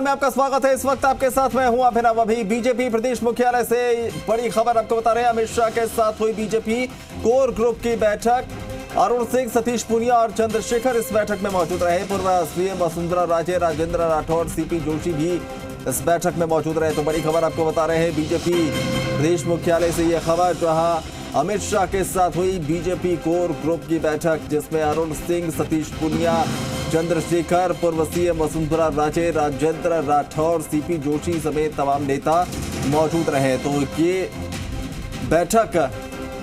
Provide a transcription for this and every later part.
में आपका स्वागत है। इस वक्त आपके साथ मैं हूं अभिनव। अभी बीजेपी प्रदेश मुख्यालय से बड़ी खबर आपको बता रहे हैं। अमित शाह के साथ हुई बीजेपी कोर ग्रुप की बैठक। अरुण सिंह, सतीश पूनिया और चंद्रशेखर इस बैठक में मौजूद रहे। पूर्व सीएम वसुंधरा राजे, राजेंद्र राठौड़, सीपी जोशी भी इस बैठक में मौजूद रहे। तो बड़ी खबर आपको बता रहे हैं बीजेपी प्रदेश मुख्यालय से यह खबर, जहां अमित शाह के साथ हुई बीजेपी कोर ग्रुप की बैठक, जिसमें अरुण सिंह, सतीश पूनिया, चंद्रशेखर, पूर्व सीएम वसुंधरा राजे, राजेंद्र राठौड़, सीपी जोशी समेत तमाम नेता मौजूद रहे। तो ये बैठक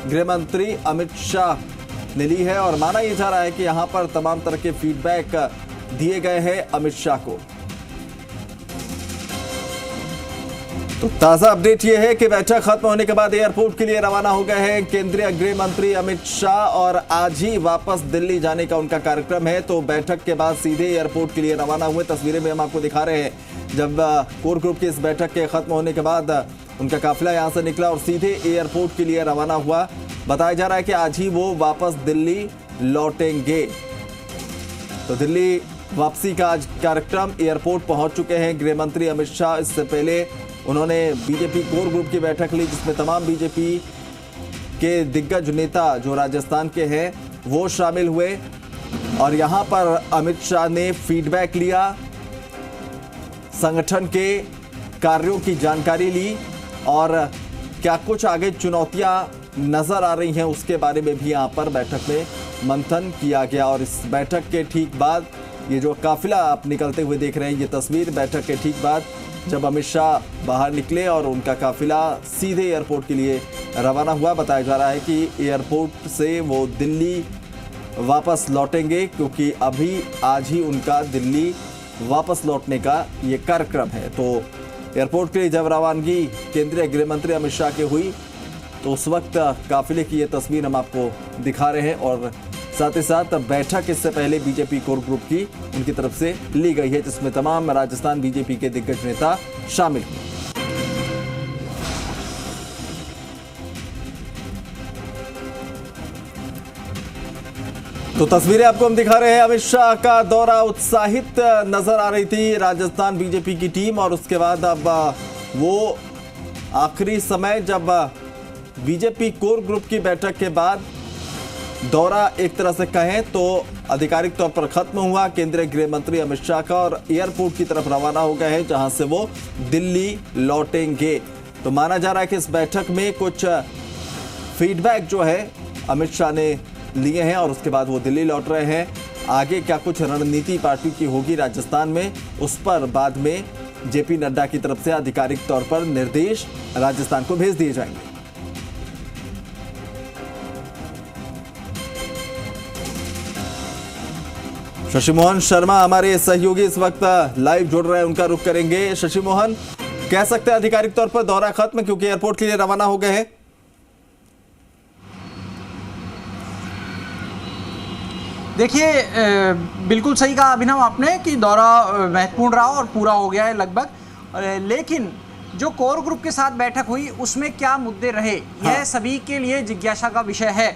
गृह मंत्री अमित शाह ने ली है और माना यह जा रहा है कि यहां पर तमाम तरह के फीडबैक दिए गए हैं अमित शाह को। तो ताजा अपडेट यह है कि बैठक खत्म होने के बाद एयरपोर्ट के लिए रवाना हो गए हैं केंद्रीय गृह मंत्री अमित शाह और आज ही वापस दिल्ली जाने का उनका कार्यक्रम है। तो बैठक के बाद सीधे एयरपोर्ट के लिए रवाना हुए। तस्वीरें में हम आपको दिखा रहे हैं जब कोर ग्रुप की इस बैठक के खत्म होने के बाद उनका काफिला यहां से निकला और सीधे एयरपोर्ट के लिए रवाना हुआ। बताया जा रहा है कि आज ही वो वापस दिल्ली लौटेंगे। तो दिल्ली वापसी का आज कार्यक्रम, एयरपोर्ट पहुंच चुके हैं गृह मंत्री अमित शाह। इससे पहले उन्होंने बीजेपी कोर ग्रुप की बैठक ली, जिसमें तमाम बीजेपी के दिग्गज नेता जो राजस्थान के हैं वो शामिल हुए और यहां पर अमित शाह ने फीडबैक लिया, संगठन के कार्यों की जानकारी ली और क्या कुछ आगे चुनौतियां नजर आ रही हैं उसके बारे में भी यहां पर बैठक में मंथन किया गया। और इस बैठक के ठीक बाद ये जो काफिला आप निकलते हुए देख रहे हैं, ये तस्वीर बैठक के ठीक बाद जब अमित शाह बाहर निकले और उनका काफिला सीधे एयरपोर्ट के लिए रवाना हुआ। बताया जा रहा है कि एयरपोर्ट से वो दिल्ली वापस लौटेंगे, क्योंकि अभी आज ही उनका दिल्ली वापस लौटने का ये कार्यक्रम है। तो एयरपोर्ट के लिए जब रवानगी केंद्रीय गृह मंत्री अमित शाह की हुई तो उस वक्त काफिले की ये तस्वीर हम आपको दिखा रहे हैं और साथ ही साथ बैठक इससे पहले बीजेपी कोर ग्रुप की उनकी तरफ से ली गई है, जिसमें तमाम राजस्थान बीजेपी के दिग्गज नेता शामिल हुए। तो तस्वीरें आपको हम दिखा रहे हैं। अमित शाह का दौरा, उत्साहित नजर आ रही थी राजस्थान बीजेपी की टीम और उसके बाद अब वो आखिरी समय जब बीजेपी कोर ग्रुप की बैठक के बाद दौरा एक तरह से कहें तो आधिकारिक तौर पर खत्म हुआ केंद्रीय गृह मंत्री अमित शाह का और एयरपोर्ट की तरफ रवाना हो गए हैं, जहां से वो दिल्ली लौटेंगे। तो माना जा रहा है कि इस बैठक में कुछ फीडबैक जो है अमित शाह ने लिए हैं और उसके बाद वो दिल्ली लौट रहे हैं। आगे क्या कुछ रणनीति पार्टी की होगी राजस्थान में, उस पर बाद में जेपी नड्डा की तरफ से आधिकारिक तौर पर निर्देश राजस्थान को भेज दिए जाएंगे। शशि मोहन शर्मा हमारे सहयोगी इस वक्त लाइव जुड़ रहे हैं, उनका रुख करेंगे। शशि मोहन, कह सकते हैं आधिकारिक तौर पर दौरा खत्म क्योंकि एयरपोर्ट के लिए रवाना हो गए हैं? देखिए, बिल्कुल सही कहा अभिनव आपने कि दौरा महत्वपूर्ण रहा और पूरा हो गया है लगभग। लेकिन जो कोर ग्रुप के साथ बैठक हुई उसमें क्या मुद्दे रहे, यह सभी के लिए जिज्ञासा का विषय है।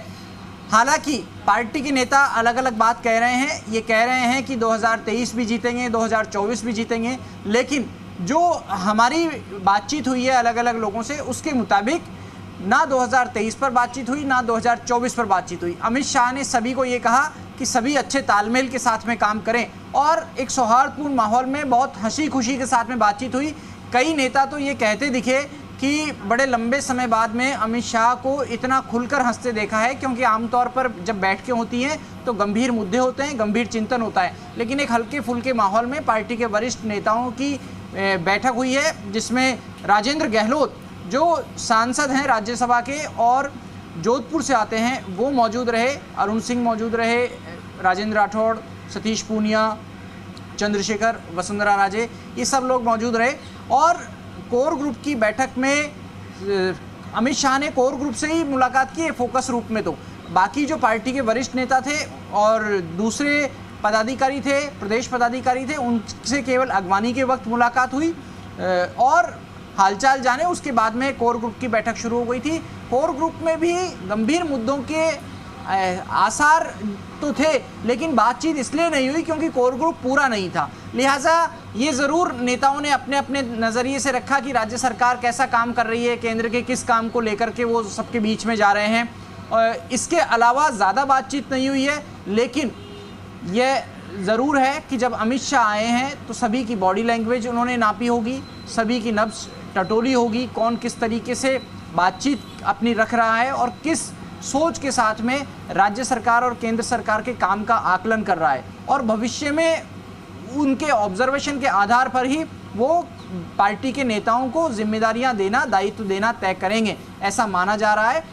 हालांकि पार्टी के नेता अलग अलग बात कह रहे हैं। ये कह रहे हैं कि 2023 भी जीतेंगे, 2024 भी जीतेंगे, लेकिन जो हमारी बातचीत हुई है अलग अलग लोगों से उसके मुताबिक ना 2023 पर बातचीत हुई ना 2024 पर बातचीत हुई। अमित शाह ने सभी को ये कहा कि सभी अच्छे तालमेल के साथ में काम करें और एक सौहार्दपूर्ण माहौल में बहुत हंसी खुशी के साथ में बातचीत हुई। कई नेता तो ये कहते दिखे कि बड़े लंबे समय बाद में अमित शाह को इतना खुलकर हंसते देखा है, क्योंकि आमतौर पर जब बैठकें होती हैं तो गंभीर मुद्दे होते हैं, गंभीर चिंतन होता है, लेकिन एक हल्के फुल्के माहौल में पार्टी के वरिष्ठ नेताओं की बैठक हुई है, जिसमें राजेंद्र गहलोत जो सांसद हैं राज्यसभा के और जोधपुर से आते हैं वो मौजूद रहे, अरुण सिंह मौजूद रहे, राजेंद्र राठौड़, सतीश पूनिया, चंद्रशेखर, वसुंधरा राजे, ये सब लोग मौजूद रहे। और कोर ग्रुप की बैठक में अमित शाह ने कोर ग्रुप से ही मुलाकात की है फोकस रूप में। तो बाकी जो पार्टी के वरिष्ठ नेता थे और दूसरे पदाधिकारी थे, प्रदेश पदाधिकारी थे, उनसे केवल अगवानी के वक्त मुलाकात हुई और हालचाल जाने उसके बाद में कोर ग्रुप की बैठक शुरू हो गई थी। कोर ग्रुप में भी गंभीर मुद्दों के आसार तो थे, लेकिन बातचीत इसलिए नहीं हुई क्योंकि कोर ग्रुप पूरा नहीं था। लिहाजा ये ज़रूर नेताओं ने अपने अपने नज़रिए से रखा कि राज्य सरकार कैसा काम कर रही है, केंद्र के किस काम को लेकर के वो सबके बीच में जा रहे हैं। इसके अलावा ज़्यादा बातचीत नहीं हुई है, लेकिन यह ज़रूर है कि जब अमित शाह आए हैं तो सभी की बॉडी लैंग्वेज उन्होंने नापी होगी, सभी की नब्ज़ टटोली होगी, कौन किस तरीके से बातचीत अपनी रख रहा है और किस सोच के साथ में राज्य सरकार और केंद्र सरकार के काम का आकलन कर रहा है, और भविष्य में उनके ऑब्जर्वेशन के आधार पर ही वो पार्टी के नेताओं को जिम्मेदारियां देना, दायित्व देना तय करेंगे, ऐसा माना जा रहा है।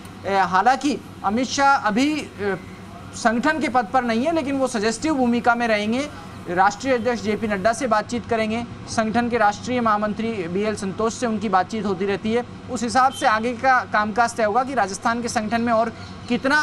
हालांकि अमित शाह अभी संगठन के पद पर नहीं है, लेकिन वो सजेस्टिव भूमिका में रहेंगे। राष्ट्रीय अध्यक्ष जेपी नड्डा से बातचीत करेंगे, संगठन के राष्ट्रीय महामंत्री बीएल संतोष से उनकी बातचीत होती रहती है। उस हिसाब से आगे का कामकाज तय होगा कि राजस्थान के संगठन में और कितना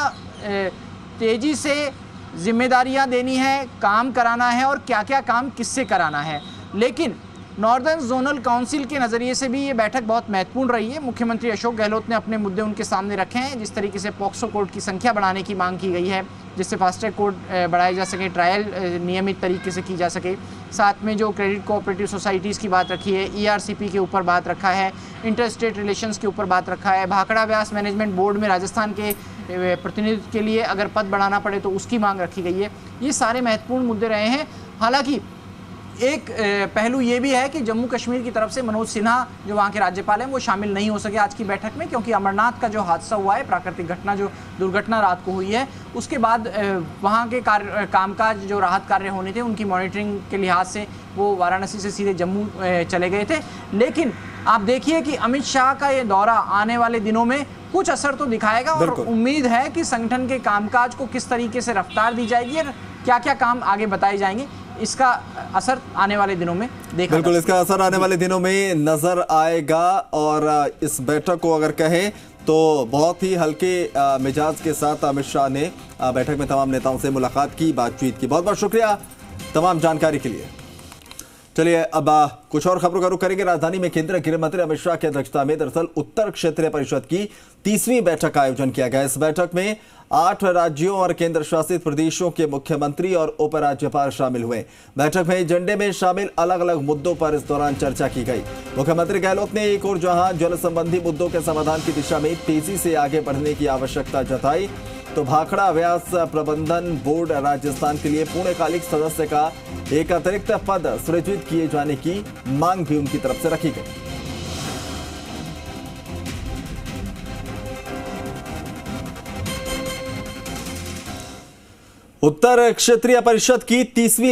तेजी से जिम्मेदारियां देनी है, काम कराना है और क्या क्या काम किससे कराना है। लेकिन नॉर्दर्न जोनल काउंसिल के नज़रिए से भी ये बैठक बहुत महत्वपूर्ण रही है। मुख्यमंत्री अशोक गहलोत ने अपने मुद्दे उनके सामने रखे हैं, जिस तरीके से पॉक्सो कोर्ट की संख्या बढ़ाने की मांग की गई है, जिससे फास्ट ट्रैक कोर्ट बढ़ाए जा सके, ट्रायल नियमित तरीके से की जा सके। साथ में जो क्रेडिट कोऑपरेटिव सोसाइटीज़ की बात रखी है, ईआरसीपी के ऊपर बात रखा है, इंटर स्टेट रिलेशंस के ऊपर बात रखा है, भाखड़ा व्यास मैनेजमेंट बोर्ड में राजस्थान के प्रतिनिधित्व के लिए अगर पद बढ़ाना पड़े तो उसकी मांग रखी गई है। ये सारे महत्वपूर्ण मुद्दे रहे हैं। हालांकि एक पहलू ये भी है कि जम्मू कश्मीर की तरफ से मनोज सिन्हा जो वहाँ के राज्यपाल हैं वो शामिल नहीं हो सके आज की बैठक में, क्योंकि अमरनाथ का जो हादसा हुआ है, प्राकृतिक घटना, जो दुर्घटना रात को हुई है, उसके बाद वहाँ के कामकाज जो राहत कार्य होने थे उनकी मॉनिटरिंग के लिहाज से वो वाराणसी से सीधे जम्मू चले गए थे। लेकिन आप देखिए कि अमित शाह का ये दौरा आने वाले दिनों में कुछ असर तो दिखाएगा, और उम्मीद है कि संगठन के कामकाज को किस तरीके से रफ्तार दी जाएगी और क्या क्या काम आगे बताए जाएंगे, इसका असर आने वाले दिनों में देखा बिल्कुल इसका असर आने वाले दिनों में नजर आएगा। और इस बैठक को अगर कहें तो बहुत ही हल्के मिजाज के साथ अमित शाह ने बैठक में तमाम नेताओं से मुलाकात की, बातचीत की। बहुत बहुत शुक्रिया तमाम जानकारी के लिए। चलिए अब कुछ और खबरों का रुख करेंगे। राजधानी में केंद्रीय गृह मंत्री अमित शाह की अध्यक्षता में दरअसल उत्तर क्षेत्रीय परिषद की 30वीं बैठक का आयोजन किया गया। इस बैठक में 8 राज्यों और केंद्र शासित प्रदेशों के मुख्यमंत्री और उपराज्यपाल शामिल हुए। बैठक में एजेंडे में शामिल अलग अलग मुद्दों पर इस दौरान चर्चा की गई। मुख्यमंत्री गहलोत ने एक और जहां जल संबंधी मुद्दों के समाधान की दिशा में तेजी से आगे बढ़ने की आवश्यकता जताई, तो भाखड़ा व्यास प्रबंधन बोर्ड राजस्थान के लिए पूर्णकालिक सदस्य का एक अतिरिक्त पद सृजित किए जाने की मांग भी उनकी तरफ से रखी गई। उत्तर क्षेत्रीय परिषद की 30वीं